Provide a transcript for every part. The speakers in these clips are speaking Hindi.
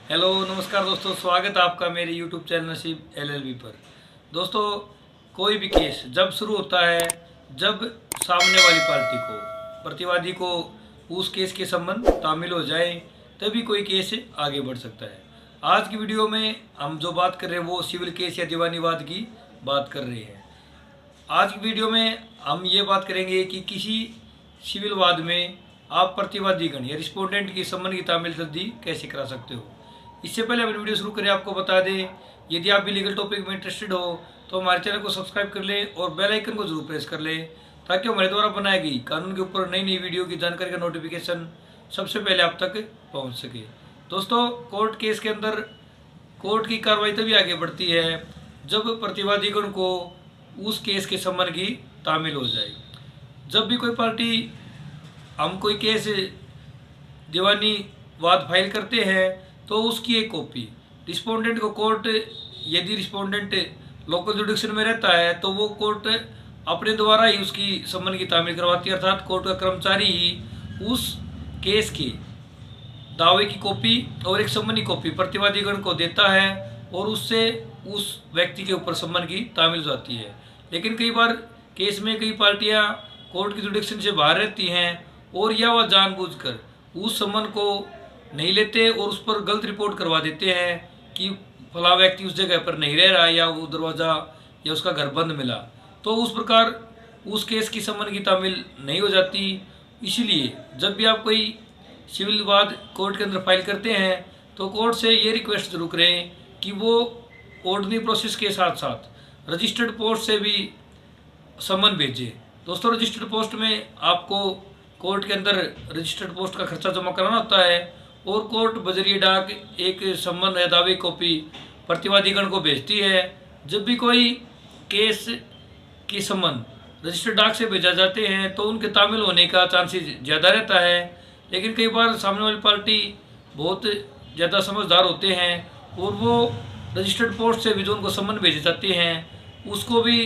हेलो नमस्कार दोस्तों, स्वागत है आपका मेरे यूट्यूब चैनल नसीब एलएलबी पर। दोस्तों, कोई भी केस जब शुरू होता है, जब सामने वाली पार्टी को, प्रतिवादी को उस केस के संबंध तामील हो जाए, तभी कोई केस आगे बढ़ सकता है। आज की वीडियो में हम जो बात कर रहे हैं वो सिविल केस या दीवानी वाद की बात कर रहे हैं। आज की वीडियो में हम ये बात करेंगे कि किसी सिविल वाद में आप प्रतिवादीगण या रिस्पोंडेंट की संबंध की तामील जल्दी कैसे करा सकते हो। इससे पहले अपनी वीडियो शुरू करें, आपको बता दें, यदि आप भी लीगल टॉपिक में इंटरेस्टेड हो तो हमारे चैनल को सब्सक्राइब कर लें और बेल आइकन को जरूर प्रेस कर लें, ताकि हमारे द्वारा बनाई गई कानून के ऊपर नई नई वीडियो की जानकारी का नोटिफिकेशन सबसे पहले आप तक पहुंच सके। दोस्तों, कोर्ट केस के अंदर कोर्ट की कार्रवाई तभी आगे बढ़ती है जब प्रतिवादीगण को उस केस के संबंध की तामील हो जाए। जब भी कोई पार्टी, हम कोई केस दीवानी वाद फाइल करते हैं तो उसकी एक कॉपी रिस्पोंडेंट को कोर्ट, यदि रिस्पोंडेंट लोकल जुडिक्शन में रहता है तो वो कोर्ट अपने द्वारा ही उसकी संबंध की तामील करवाती है, अर्थात कोर्ट का कर्मचारी ही उस केस की दावे की कॉपी और एक संबंधी कॉपी प्रतिवादीगण को देता है और उससे उस व्यक्ति के ऊपर संबंध की तामील हो जाती है। लेकिन कई बार केस में कई पार्टियां कोर्ट की जुडिक्शन से बाहर रहती हैं और या वह जानबूझकर उस संबंध को नहीं लेते और उस पर गलत रिपोर्ट करवा देते हैं कि फला व्यक्ति उस जगह पर नहीं रह रहा या वो दरवाज़ा या उसका घर बंद मिला, तो उस प्रकार उस केस की संबंध की तामील नहीं हो जाती। इसलिए जब भी आप कोई सिविल वाद कोर्ट के अंदर फाइल करते हैं तो कोर्ट से ये रिक्वेस्ट जरूर करें कि वो ऑर्डिनरी प्रोसेस के साथ साथ रजिस्टर्ड पोस्ट से भी समन भेजें। दोस्तों, रजिस्टर्ड पोस्ट में आपको कोर्ट के अंदर रजिस्टर्ड पोस्ट का खर्चा जमा कराना होता है और कोर्ट बजरिए डाक एक सम्मन या दावे कॉपी प्रतिवादीगण को भेजती है। जब भी कोई केस की सम्मन रजिस्टर्ड डाक से भेजा जाते हैं तो उनके तामील होने का चांसेस ज़्यादा रहता है। लेकिन कई बार सामने वाली पार्टी बहुत ज़्यादा समझदार होते हैं और वो रजिस्टर्ड पोस्ट से भी जो उनको सम्मन भेजे जाते हैं उसको भी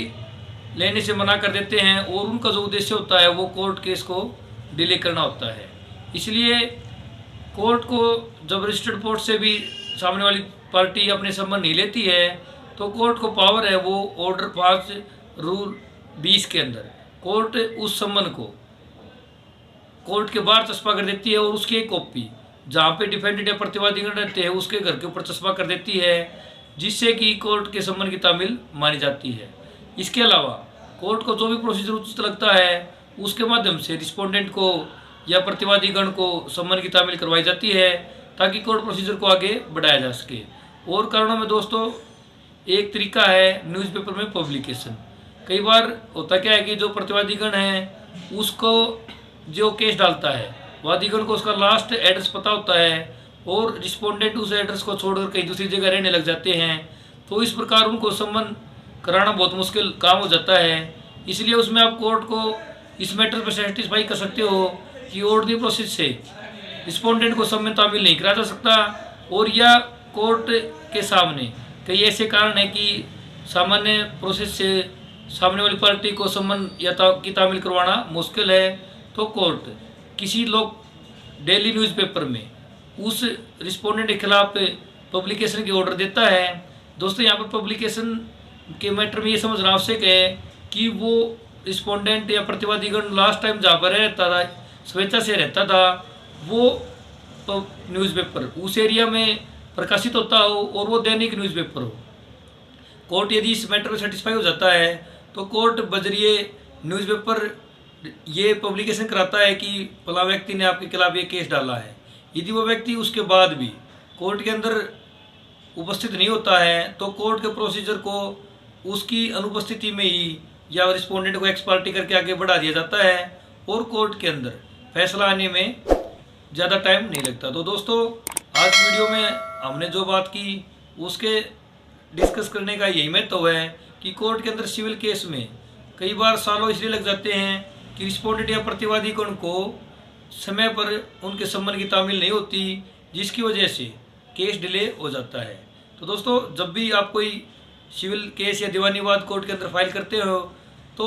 लेने से मना कर देते हैं और उनका जो उद्देश्य होता है वो कोर्ट केस को डिले करना होता है। इसलिए कोर्ट को जब रजिस्टर्ड पोस्ट से भी सामने वाली पार्टी अपने संबंध नहीं लेती है तो कोर्ट को पावर है, वो ऑर्डर 5 रूल 20 के अंदर कोर्ट उस संबंध को कोर्ट के बाहर चस्पा कर देती है और उसकी एक कॉपी जहाँ पे डिफेंडेंट या प्रतिवादीगण रहते हैं उसके घर के ऊपर चस्पा कर देती है, जिससे कि कोर्ट के संबंध की तामील मानी जाती है। इसके अलावा कोर्ट को जो भी प्रोसीजर उचित लगता है उसके माध्यम से रिस्पोंडेंट को या प्रतिवादीगण को संबंध की तामील करवाई जाती है ताकि कोर्ट प्रोसीजर को आगे बढ़ाया जा सके। और कारणों में दोस्तों एक तरीका है न्यूज़पेपर में पब्लिकेशन। कई बार होता क्या है कि जो प्रतिवादीगण है उसको जो केस डालता है वादीगण को उसका लास्ट एड्रेस पता होता है और रिस्पोंडेंट उस एड्रेस को छोड़कर कहीं दूसरी जगह रहने लग जाते हैं, तो इस प्रकार उनको संबंध कराना बहुत मुश्किल काम हो जाता है। इसलिए उसमें आप कोर्ट को इस मैटर पर सेटिस्फाई कर सकते हो कि ऑर्डिनरी प्रोसेस से रिस्पोंडेंट को संबंध तामील नहीं करा जा सकता, और या कोर्ट के सामने कई ऐसे कारण है कि सामान्य प्रोसेस से सामने वाली पार्टी को संबंध या की तामील करवाना मुश्किल है, तो कोर्ट किसी लोग डेली न्यूज़पेपर में उस रिस्पोंडेंट के खिलाफ पब्लिकेशन की ऑर्डर देता है। दोस्तों, यहाँ पर पब्लिकेशन के मैटर में ये समझना आवश्यक है कि वो रिस्पोंडेंट या प्रतिवादीगण लास्ट टाइम जहाँ पर रहता था, स्वेच्छा से रहता था, वो तो न्यूज़पेपर उस एरिया में प्रकाशित होता हो और वो दैनिक न्यूज़पेपर हो। कोर्ट यदि इस मैटर में सेटिस्फाई हो जाता है तो कोर्ट बजरिए न्यूज़पेपर ये पब्लिकेशन कराता है कि फला व्यक्ति ने आपके खिलाफ ये केस डाला है। यदि वो व्यक्ति उसके बाद भी कोर्ट के अंदर उपस्थित नहीं होता है तो कोर्ट के प्रोसीजर को उसकी अनुपस्थिति में ही या रिस्पोंडेंट को एक्स पार्टी करके आगे बढ़ा दिया जाता है और कोर्ट के अंदर फैसला आने में ज़्यादा टाइम नहीं लगता। तो दोस्तों, आज वीडियो में हमने जो बात की उसके डिस्कस करने का यही महत्व है कि कोर्ट के अंदर सिविल केस में कई बार सालों इसलिए लग जाते हैं कि रिस्पोंडेंट या प्रतिवादीगण को समय पर उनके संबंध की तामील नहीं होती, जिसकी वजह से केस डिले हो जाता है। तो दोस्तों, जब भी आप कोई सिविल केस या दीवानी वाद कोर्ट के अंदर फाइल करते हो तो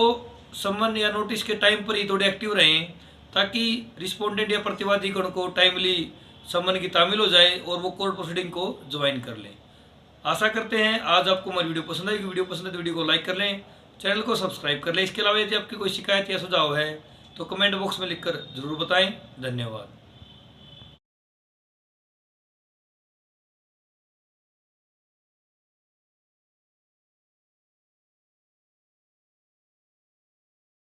सम्मन या नोटिस के टाइम पर ही थोड़े एक्टिव रहें ताकि रिस्पोंडेंट या प्रतिवादीगण को टाइमली समन की तामील हो जाए और वो कोर्ट प्रोसीडिंग को ज्वाइन कर लें। आशा करते हैं आज आपको हमारी वीडियो पसंद आएगी। वीडियो पसंद है तो वीडियो को लाइक कर लें, चैनल को सब्सक्राइब कर लें। इसके अलावा यदि आपकी कोई शिकायत या सुझाव है तो कमेंट बॉक्स में लिखकर जरूर बताएं। धन्यवाद।